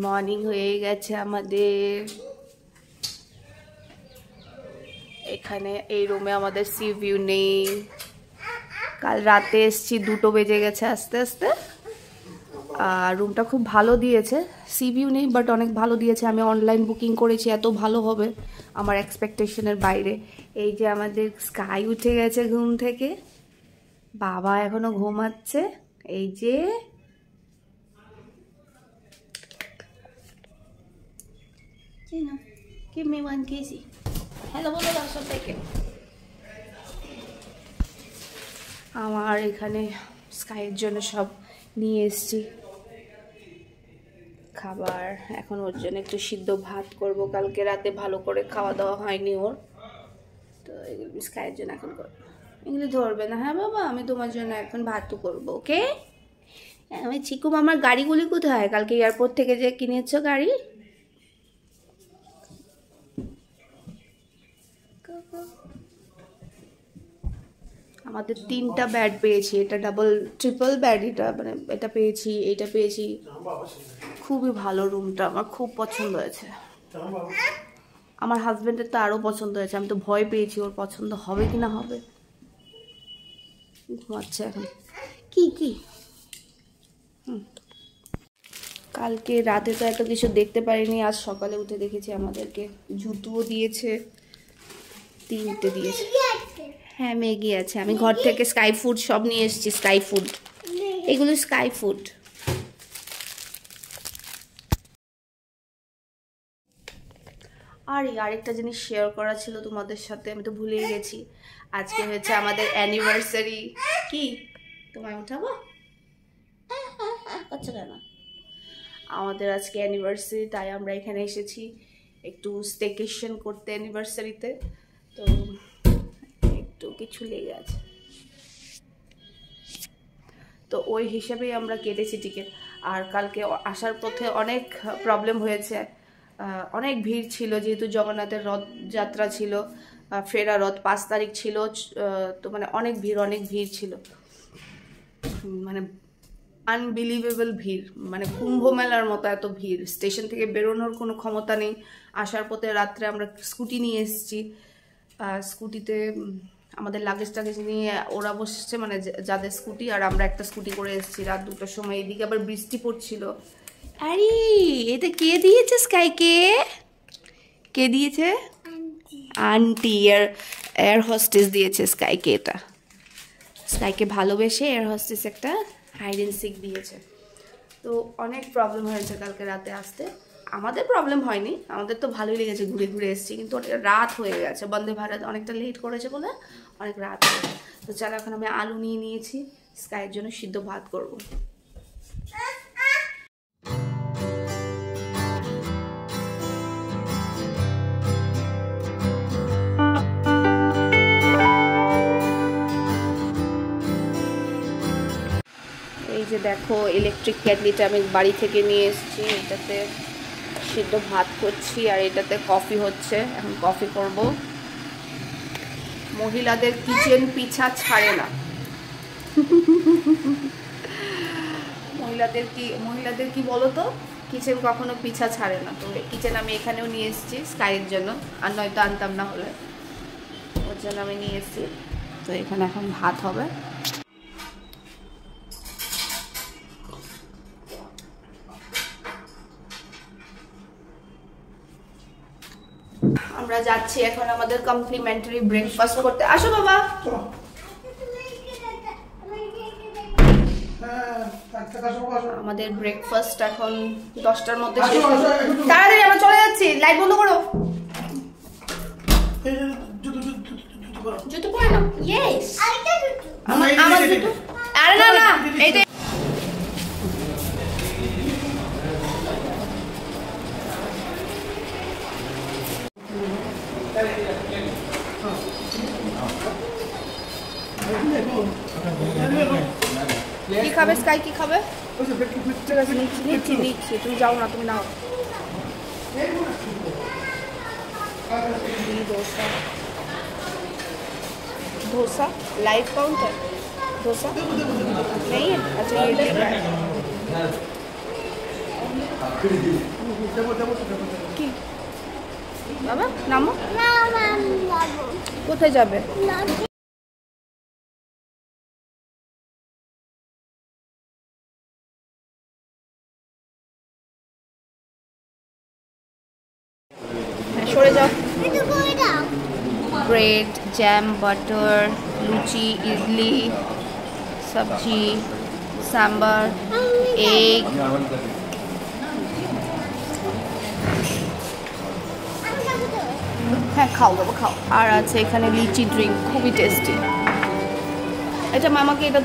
Morning হয়ে গেছে আমাদের। এখানে এই রুমে আমাদের সি ভিউ নেই। কাল রাতে এসছি, 2টো বেজে গেছে আস্তে আস্তে। আর রুমটা খুব ভালো দিয়েছে, সি ভিউ নেই বাট অনেক ভালো দিয়েছে। আমি অনলাইন বুকিং করেছি, এত ভালো হবে আমার এক্সপেকটেশনের বাইরে। এই যে আমাদের স্কাই উঠে গেছে ঘুম থেকে, বাবা এখনো ঘুমাচ্ছে। এই যে হ্যালো বলো দর্শক থেকে। আমার এখানে স্কাইয়ের জন্য সব নিয়ে এসছি খাবার। এখন ওর জন্য একটু সিদ্ধ ভাত করব, কালকে রাতে ভালো করে খাওয়া দাওয়া হয়নি ওর, তো এগুলো স্কাইয়ের জন্য এখন করবো। এগুলো ধরবে না, হ্যাঁ বাবা, আমি তোমার জন্য এখন ভাত করবো, ওকে? আমি চিকু মামার গাড়িগুলি কোথায়? কালকে এয়ারপোর্ট থেকে যে কিনেছো গাড়ি, আমাদের 3টা বেড পেয়েছি। এটা ট্রিপল বেড, এটা মানে এটা পেয়েছি, এইটা পেয়েছি। খুবই ভালো রুমটা, আমার খুব পছন্দ হয়েছে। আমার হাজবেন্ডের তো আরো পছন্দ হয়েছে। আমি তো ভয় পেয়েছি ওর পছন্দ হবে কি না হবে। ঘুমাচ্ছে এখন। কি কালকে রাতে তো এত কিছু দেখতে পারিনি, আজ সকালে উঠে দেখেছি আমাদেরকে জুতোও দিয়েছে, 3টে দিয়েছে। হ্যাঁ ম্যাগি আছে, আমি ঘর থেকে স্কাই ফুড সব নিয়ে এসেছি। স্কাই ফুড, এগুলো স্কাই ফুড। আর আরেকটা জিনিস শেয়ার করা ছিল তোমাদের সাথে, আমি তো ভুলেই গেছি। আজকে হচ্ছে আমাদের অ্যানিভার্সারি। কি তোমায় উঠাবো? আচ্ছা কেন, আমাদের আজকে অ্যানিভার্সারি, তাই আমরা এখানে এসেছি একটু স্টেকেশন করতে অ্যানিভার্সারিতে। তো একটু কিছু লেগে আছে, তো ওই হিসাবেই আমরা কেটেছি টিকিট। আর কালকে আসার পথে অনেক প্রবলেম হয়েছে, অনেক ভিড় ছিল, যেহেতু জগন্নাথের রথযাত্রা ছিল, ফেরা রথ 5 তারিখ ছিল, তো মানে অনেক ভিড় ছিল, মানে আনবিলিভেবল ভিড়, মানে কুম্ভ মেলার মতো এত ভিড়। স্টেশন থেকে বেরোনোর কোনো ক্ষমতা নেই। আসার পথে রাত্রে আমরা স্কুটি নিয়ে এসেছি, স্কুটিতে আমাদের লাগেজ টাগেজ নিয়ে ওরা বসছে, মানে যাদের স্কুটি, আর আমরা একটা স্কুটি করে এসেছি রাত 2টার সময়। এদিকে আবার বৃষ্টি পড়ছিল। আরে এটা কে দিয়েছে স্কাইকে? কে দিয়েছে? আন্টি এয়ার হোস্টেস দিয়েছে স্কাইকে। এটা স্কাইকে ভালোবেসে এয়ার হোস্টেস একটা হাইড অ্যান্ড সিক দিয়েছে। তো অনেক প্রবলেম হয়েছে কালকে রাতে আসতে। আমাদের প্রবলেম হয়নি, আমাদের তো ভালোই লেগেছে, ঘুরে ঘুরে এসেছি, কিন্তু রাত হয়ে গেছে। বন্দে ভারত অনেকটা লেট করেছে বলে অনেক রাত হয়ে গেছে। তো চলো, এখন আমি আলু নিয়ে নিয়েছি, স্কাইয়ের জন্য সিদ্ধ ভাত করব। এই যে দেখো ইলেকট্রিক কেটলিটা আমি বাড়ি থেকে নিয়ে এসেছি, এটাতে সিদ্ধ ভাত করছি আর এটাতে কফি হচ্ছে। এখন কফি করব। মহিলাদের কিচেন পিছা ছাড়ে না। মহিলাদের কি বলো তো, কিচেন কখনো পিছা ছাড়ে না। তো কিচেন আমি এখানেও নিয়ে এসেছি স্কাইয়ের জন্য, আর নয়তো আনতাম না হলে, ওর জন্য আমি নিয়ে এসেছি। তো এখানে এখন ভাত হবে। আমরা যাচ্ছি এখন আমাদের কমপ্লিমেন্টারি ব্রেকফাস্ট করতে। আসো বাবা। আমাদের ব্রেকফাস্ট এখন 10টার মধ্যে শেষ হবে। তাড়াতাড়ি আমরা চলে যাচ্ছি, লাইট বন্ধ করো। জুতো পরে নাও। ইয়েস, আমার জুতো। আরে না না, এইটা কি খাবে স্কাই? কি খাবে? ঠিক আছে, নিচ্ছি। তুমি যাও না, তুমি নাও। डोसा लाइव काउंटर डोसा नहीं है? अच्छा ये কি বাবা নামো, কোথায় যাবে? সরে যাও। ব্রেড, জ্যাম, বাটার, লুচি, ইডলি, সবজি, সাম্বার, এগ, হ্যাঁ খাও বাবা খাও। আর আছে এখানে লিচি ড্রিঙ্ক, খুবই টেস্টি। এটা মামাকে এটা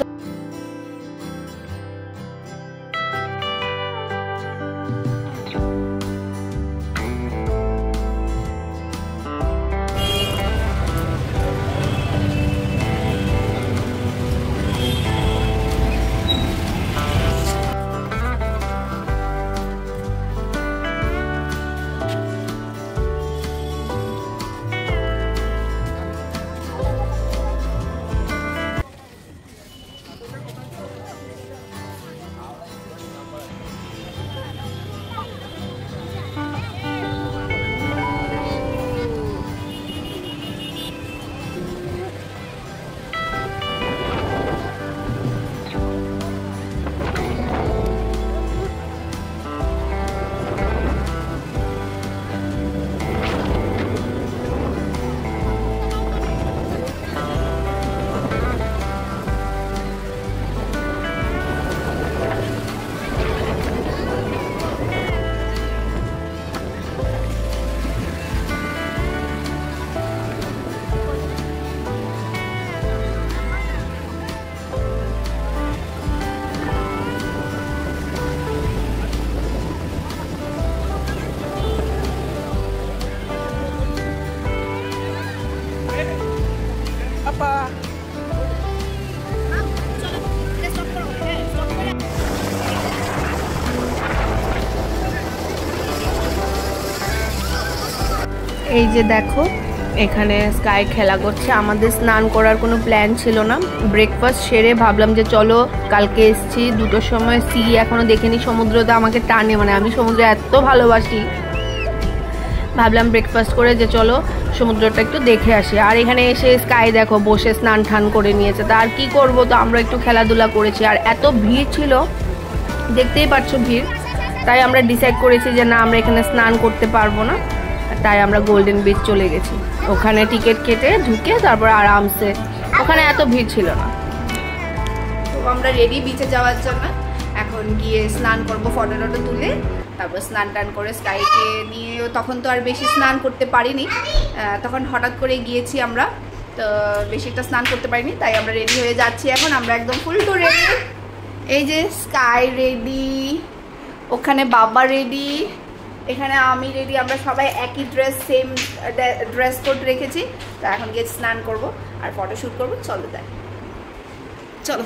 এই যে দেখো এখানে স্কাই খেলা করছে। আমাদের স্নান করার কোনো প্ল্যান ছিল না, ব্রেকফাস্ট সেরে ভাবলাম যে চলো, কালকে এসছি 2টোর সময়, সি এখনো দেখিনি, সমুদ্রতে আমাকে টানে, মানে আমি সমুদ্রে এত ভালোবাসি, ভাবলাম ব্রেকফাস্ট করে যে চলো সমুদ্রটা একটু দেখে আসি। আর এখানে এসে স্কাই দেখো বসে স্নান টান করে নিয়েছে, তা আর কি করবো, তো আমরা একটু খেলাধুলা করেছি। আর এত ভিড় ছিল, দেখতেই পাচ্ছ ভিড়, তাই আমরা ডিসাইড করেছি যে না, আমরা এখানে স্নান করতে পারবো না, তাই আমরা গোল্ডেন বিচ চলে গেছি। ওখানে টিকিট কেটে ঢুকে তারপর আরামসে, ওখানে এত ভিড় ছিল না। তো আমরা রেডি বিচে যাওয়ার জন্য, এখন গিয়ে স্নান করবো, ফটো টটো তুলে তারপর স্নান টান করে স্কাইকে নিয়ে। তখন তো আর বেশি স্নান করতে পারিনি, তখন হঠাৎ করে গিয়েছি আমরা, তো বেশিটা স্নান করতে পারিনি, তাই আমরা রেডি হয়ে যাচ্ছি এখন। আমরা একদম ফুল টু রেডি। এই যে স্কাই রেডি, ওখানে বাবা রেডি, এখানে আমি রেডি, আমরা সবাই একই ড্রেস, সেম ড্রেস কোড রেখেছি। তো এখন গিয়ে স্নান করব আর ফটোশ্যুট করবো। চলো তাই, চলো।